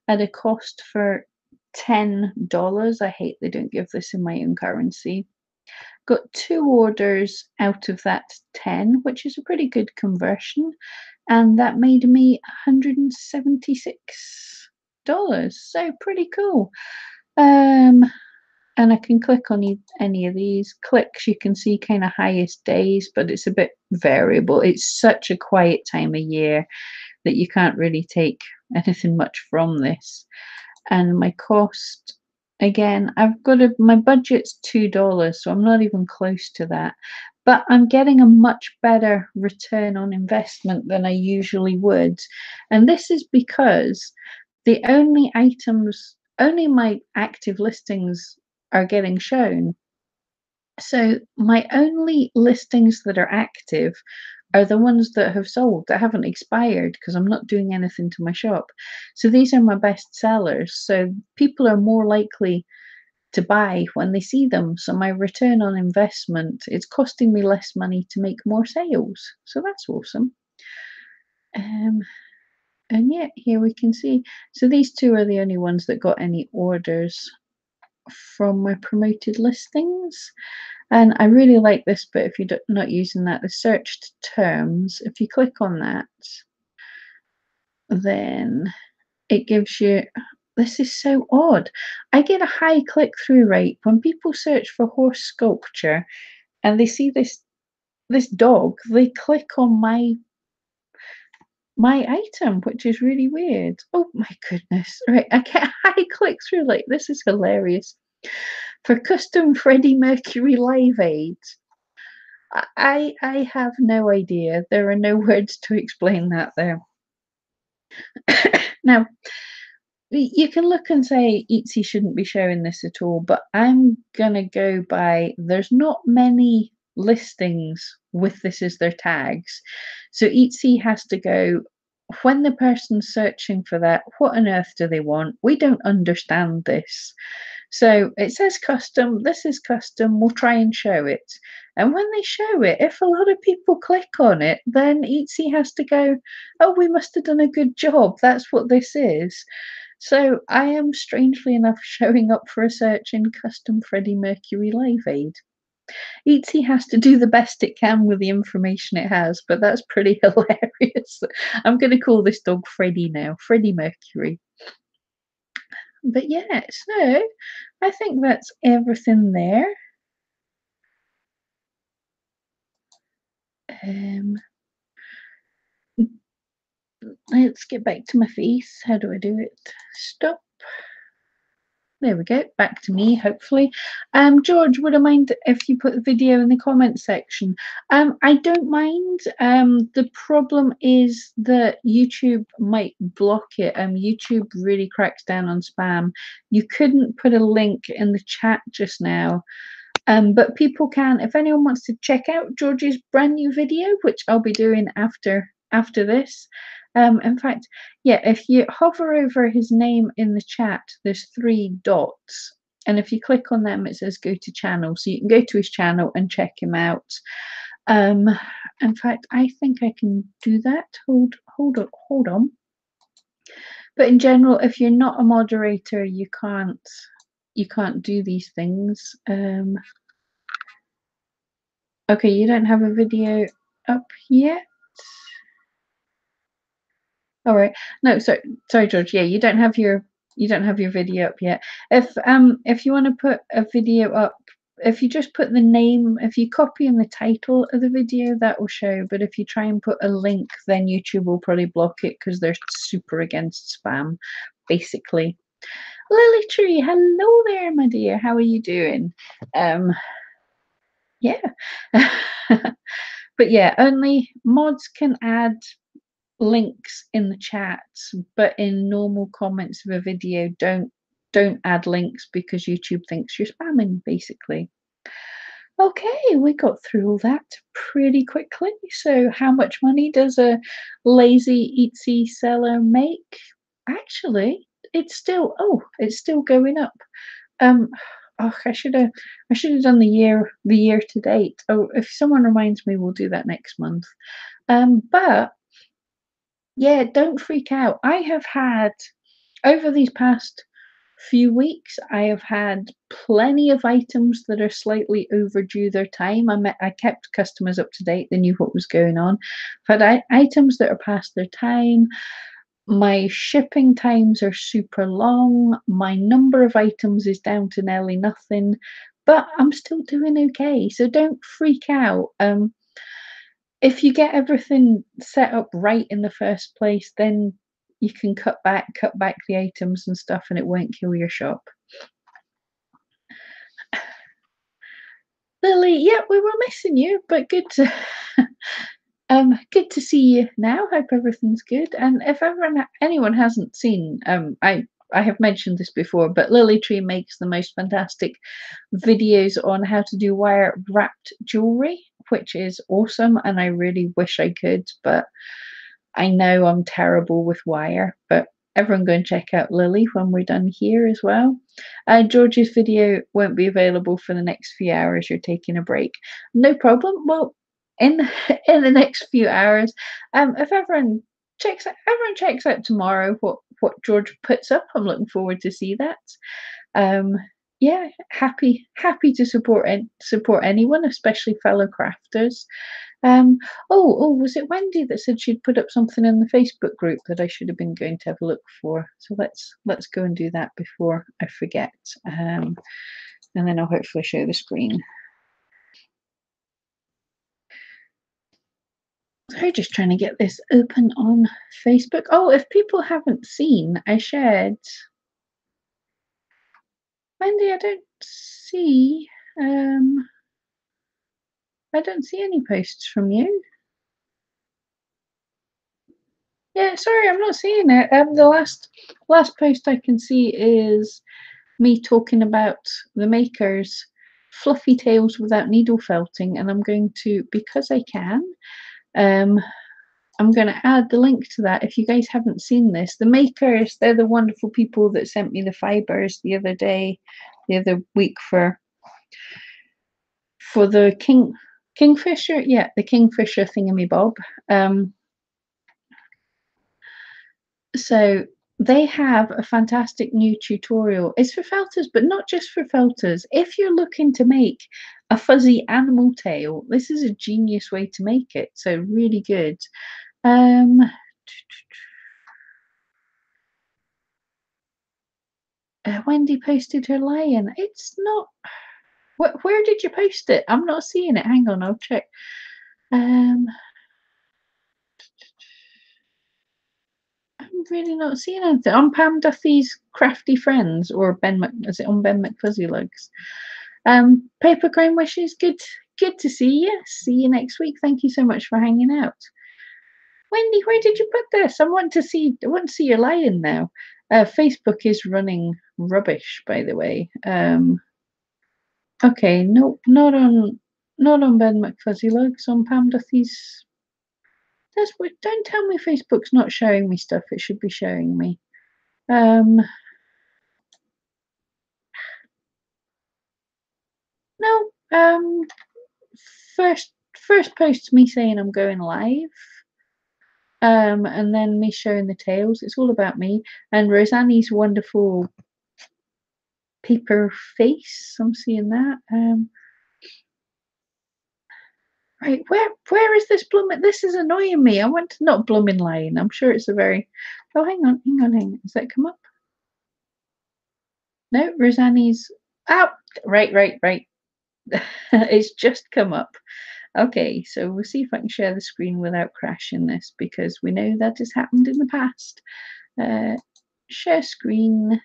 at a cost for $10. I hate they don't give this in my own currency. Got 2 orders out of that 10, which is a pretty good conversion, and that made me 176. So pretty cool. And I can click on any of these. Clicks, you can see kind of highest days, but it's a bit variable. It's such a quiet time of year that you can't really take anything much from this. And my cost, again, my budget's $2, so I'm not even close to that. But I'm getting a much better return on investment than I usually would. And this is because only my active listings are getting shown. So my only listings that are active are the ones that have sold, that haven't expired, because I'm not doing anything to my shop. So these are my best sellers. So people are more likely to buy when they see them. So my return on investment, it's costing me less money to make more sales. So that's awesome. And yeah, here we can see. So these two are the only ones that got any orders from my promoted listings. And I really like this bit if you're not using that, the searched terms. If you click on that, then it gives you, this is so odd. I get a high click-through rate when people search for horse sculpture and they see this dog, they click on my item, which is really weird. Oh my goodness. Right, I get a high click-through rate. This is hilarious. For custom Freddie Mercury Live Aid, I have no idea. There are no words to explain that there. Now, you can look and say Etsy shouldn't be showing this at all, but I'm gonna go by, there's not many listings with this as their tags. So Etsy has to go, when the person's searching for that, what on earth do they want? We don't understand this. So it says custom, this is custom, we'll try and show it. And when they show it, if a lot of people click on it, then Etsy has to go, oh, we must have done a good job. That's what this is. So I am strangely enough showing up for a search in custom Freddie Mercury Live Aid. Etsy has to do the best it can with the information it has, but that's pretty hilarious. I'm going to call this dog Freddie now, Freddie Mercury. But yeah, so I think that's everything there. Let's get back to my face. How do I do it? Stop. There we go. Back to me, hopefully. George, would I mind if you put the video in the comment section? I don't mind. The problem is that YouTube might block it. YouTube really cracks down on spam. You couldn't put a link in the chat just now. But people can, if anyone wants to check out George's brand new video, which I'll be doing after this. In fact, yeah, if you hover over his name in the chat, there's 3 dots. And if you click on them, it says go to channel. So you can go to his channel and check him out. In fact, I think I can do that. Hold on. But in general, if you're not a moderator, you can't do these things. Okay, you don't have a video up yet. All right. No, sorry, George. Yeah, you don't have your video up yet. If you want to put a video up, if you just put the name, if you copy in the title of the video, that will show. But if you try and put a link, then YouTube will probably block it because they're super against spam, basically. Lily Tree, hello there, my dear. How are you doing? Yeah. But yeah, only mods can add links in the chat, but in normal comments of a video, don't add links because YouTube thinks you're spamming, basically. Okay, we got through all that pretty quickly. So how much money does a lazy Etsy seller make? Actually, it's still going up. Oh, I should have done the year to date. Oh, if someone reminds me, we'll do that next month. But yeah, don't freak out. I have had, over these past few weeks, I have had plenty of items that are slightly overdue their time. I kept customers up to date. They knew what was going on. But items that are past their time, My shipping times are super long. My number of items is down to nearly nothing, but I'm still doing okay. So don't freak out. If you get everything set up right in the first place, then you can cut back the items and stuff, and it won't kill your shop. Lily, yeah, we were missing you, but good to good to see you now. Hope everything's good. And if anyone hasn't seen, I have mentioned this before, but Lily Tree makes the most fantastic videos on how to do wire wrapped jewelry, which is awesome. And I really wish I could, but I know I'm terrible with wire. But everyone go and check out Lily when we're done here as well. George's video won't be available for the next few hours. You're taking a break. No problem. Well, in in the next few hours, if everyone checks out tomorrow what George puts up. I'm looking forward to see that. Um, yeah, happy to support anyone, especially fellow crafters. Was it Wendy that said she'd put up something in the Facebook group that I should have been going to have a look for? So let's go and do that before I forget. And then I'll hopefully show the screen. So just trying to get this open on Facebook. Oh, if people haven't seen, I shared. Wendy, I don't see any posts from you. Yeah, sorry, I'm not seeing it. The last post I can see is me talking about the makers fluffy tails without needle felting, and I'm going to, because I can, I'm going to add the link to that. If you guys haven't seen this, the makers, they're the wonderful people that sent me the fibers the other week for the kingfisher, yeah, the kingfisher thingamabob. So they have a fantastic new tutorial. It's for felters, but not just for felters. If you're looking to make a fuzzy animal tail, this is a genius way to make it. So really good. Wendy posted her lion. It's not. Where did you post it? I'm not seeing it. Hang on, I'll check. I'm really not seeing anything on Pam Duthie's Crafty Friends or is it on Ben McFuzzylugs? Paper Crane Wishes. Good to see you. See you next week. Thank you so much for hanging out. Wendy, where did you put this? I want to see your lion now. Facebook is running rubbish, by the way. Okay, no, not on Ben McFuzzylugs. On Pam Duthie's. Don't tell me Facebook's not showing me stuff. It should be showing me. No. First post's me saying I'm going live. And then me showing the tails. It's all about me. And Rosanne's wonderful paper face. I'm seeing that. Right, where is this blooming? This is annoying me. I want to not blooming line. I'm sure it's a very. Oh, hang on. Has that come up? No, Rosanne's. Oh, right. It's just come up. Okay, so we'll see if I can share the screen without crashing this, because we know that has happened in the past. Share screen,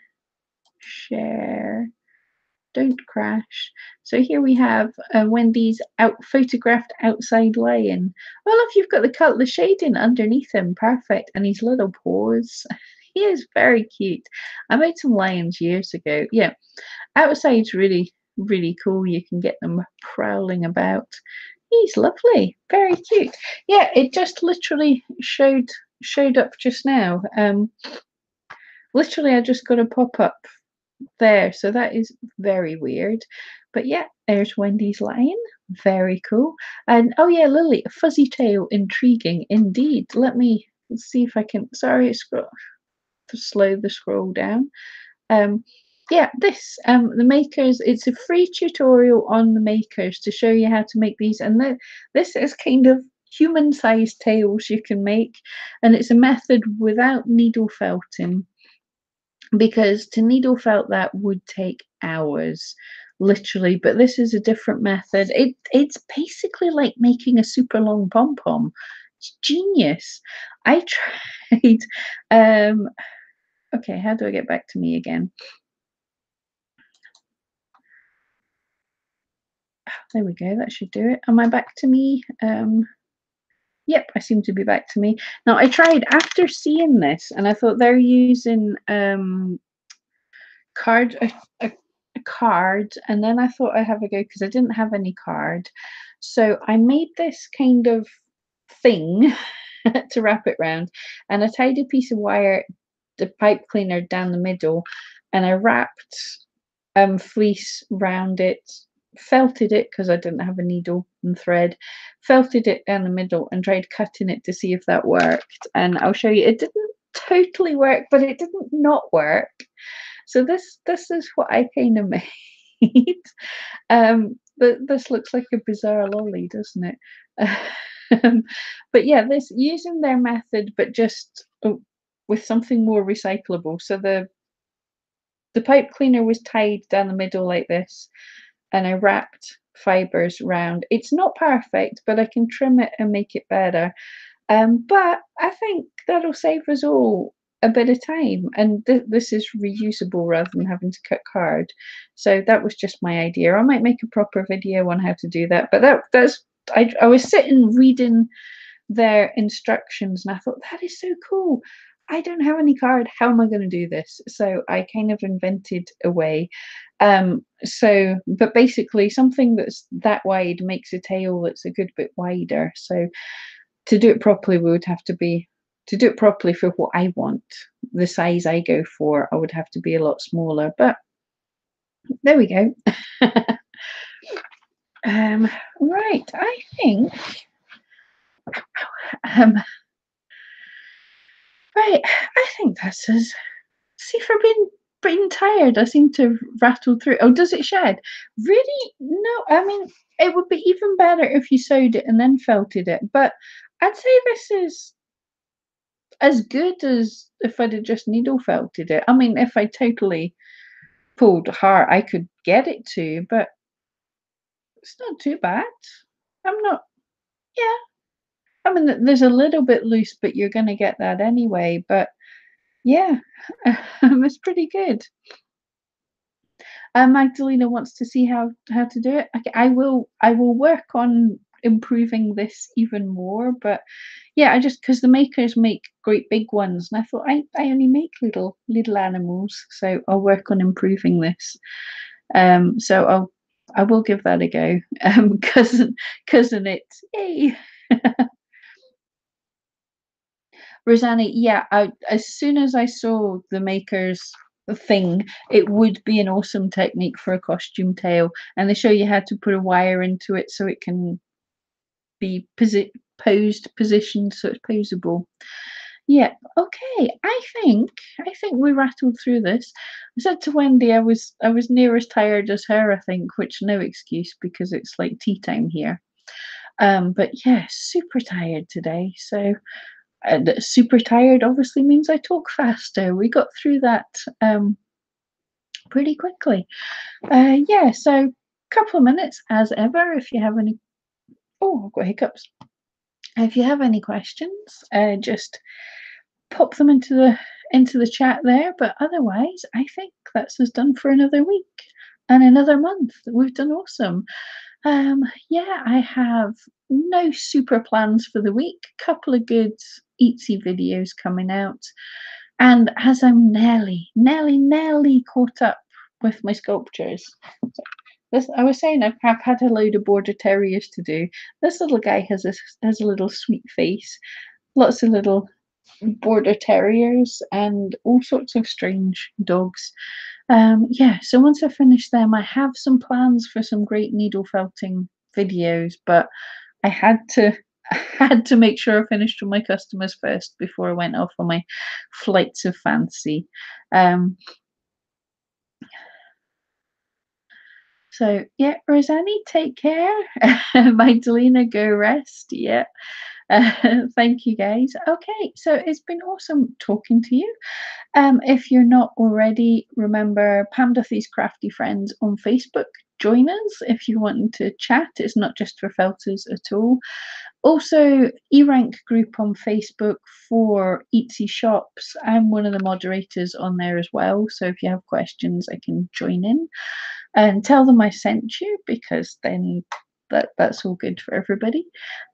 share, don't crash. So here we have Wendy's photographed outside lion. Well, if you've got the shading underneath him, perfect, and his little paws. He is very cute. I made some lions years ago. Yeah, outside's really cool. You can get them prowling about. He's lovely, very cute. Yeah, it just literally showed up just now. Literally, I just got a pop up there, so that is very weird. But yeah, there's Wendy's lion, very cool. And oh yeah, Lily, a fuzzy tail, intriguing indeed. Let me see if I can. Sorry, slow the scroll down. Yeah, this the makers. It's a free tutorial on the makers to show you how to make these, and this is kind of human-sized tails you can make, and it's a method without needle felting, because to needle felt that would take hours, literally. But this is a different method. It's basically like making a super long pom-pom. It's genius. I tried okay, how do I get back to me again? There we go, that should do it. Am I back to me? Yep, I seem to be back to me. Now I tried after seeing this, and I thought they're using card a card, and then I thought I'd have a go because I didn't have any card. So I made this kind of thing to wrap it round, and I tied a piece of wire, the pipe cleaner, down the middle, and I wrapped fleece round it, felted it because I didn't have a needle and thread, felted it down the middle and tried cutting it to see if that worked. And I'll show you, it didn't totally work, but it didn't not work. So this is what I kind of made. But this looks like a bizarre lolly, doesn't it? But yeah, this using their method, but just with something more recyclable. So the pipe cleaner was tied down the middle like this, and I wrapped fibers round. It's not perfect, but I can trim it and make it better. But I think that'll save us all a bit of time, and this is reusable rather than having to cut card. So that was just my idea. I might make a proper video on how to do that, but that's I was sitting reading their instructions and I thought, that is so cool. I don't have any card. How am I going to do this? So I kind of invented a way. But basically something that's that wide makes a tail that's a good bit wider. So to do it properly, to do it properly for what I want, the size I go for, I would have to be a lot smaller. But there we go. Right, I think right, I think that's us. See, for being tired, I seem to have rattled through. Oh, does it shed? Really? No, I mean, it would be even better if you sewed it and then felted it. But I'd say this is as good as if I'd have just needle felted it. I mean, if I totally pulled hard, I could get it to, but it's not too bad. I'm not, yeah. I mean, there's a little bit loose, but you're going to get that anyway. But yeah, it's pretty good. Magdalena wants to see how to do it. Okay, I will work on improving this even more. But yeah, I just, because the makers make great big ones, and I thought I only make little animals, so I'll work on improving this. So I will give that a go. Cousin it, yay. Rosanna, yeah, as soon as I saw the maker's thing, it would be an awesome technique for a costume tail. And they show you how to put a wire into it so it can be positioned so it's posable. Yeah, okay. I think we rattled through this. I said to Wendy I was near as tired as her, I think, which no excuse because it's like tea time here. But yeah, super tired today. So and super tired obviously means I talk faster. We got through that pretty quickly. Yeah, so couple of minutes as ever. If you have any, oh, I've got hiccups. If you have any questions, just pop them into the chat there. But otherwise, I think that's us done for another week and another month. We've done awesome. Yeah, I have no super plans for the week. Couple of good eatsy videos coming out. And as I'm nearly caught up with my sculptures. This, I was saying I've had a load of border terriers to do. This little guy has a little sweet face. Lots of little border terriers and all sorts of strange dogs. Yeah, so once I finish them, I have some plans for some great needle felting videos, but I had to I had to make sure I finished with my customers first before I went off on my flights of fancy. Um, So yeah, Rosanni, take care. Magdalena, go rest. Yeah. Thank you guys. Okay, so it's been awesome talking to you. If you're not already, remember Pam Duthie's Crafty Friends on Facebook. Join us if you want to chat. It's not just for felters at all. Also, eRank group on Facebook for Etsy shops. I'm one of the moderators on there as well. So if you have questions, I can join in and tell them I sent you, because then that's all good for everybody.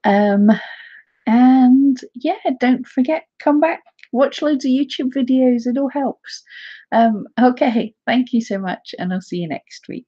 And yeah, don't forget, come back, watch loads of YouTube videos. It all helps. Okay, thank you so much, and I'll see you next week.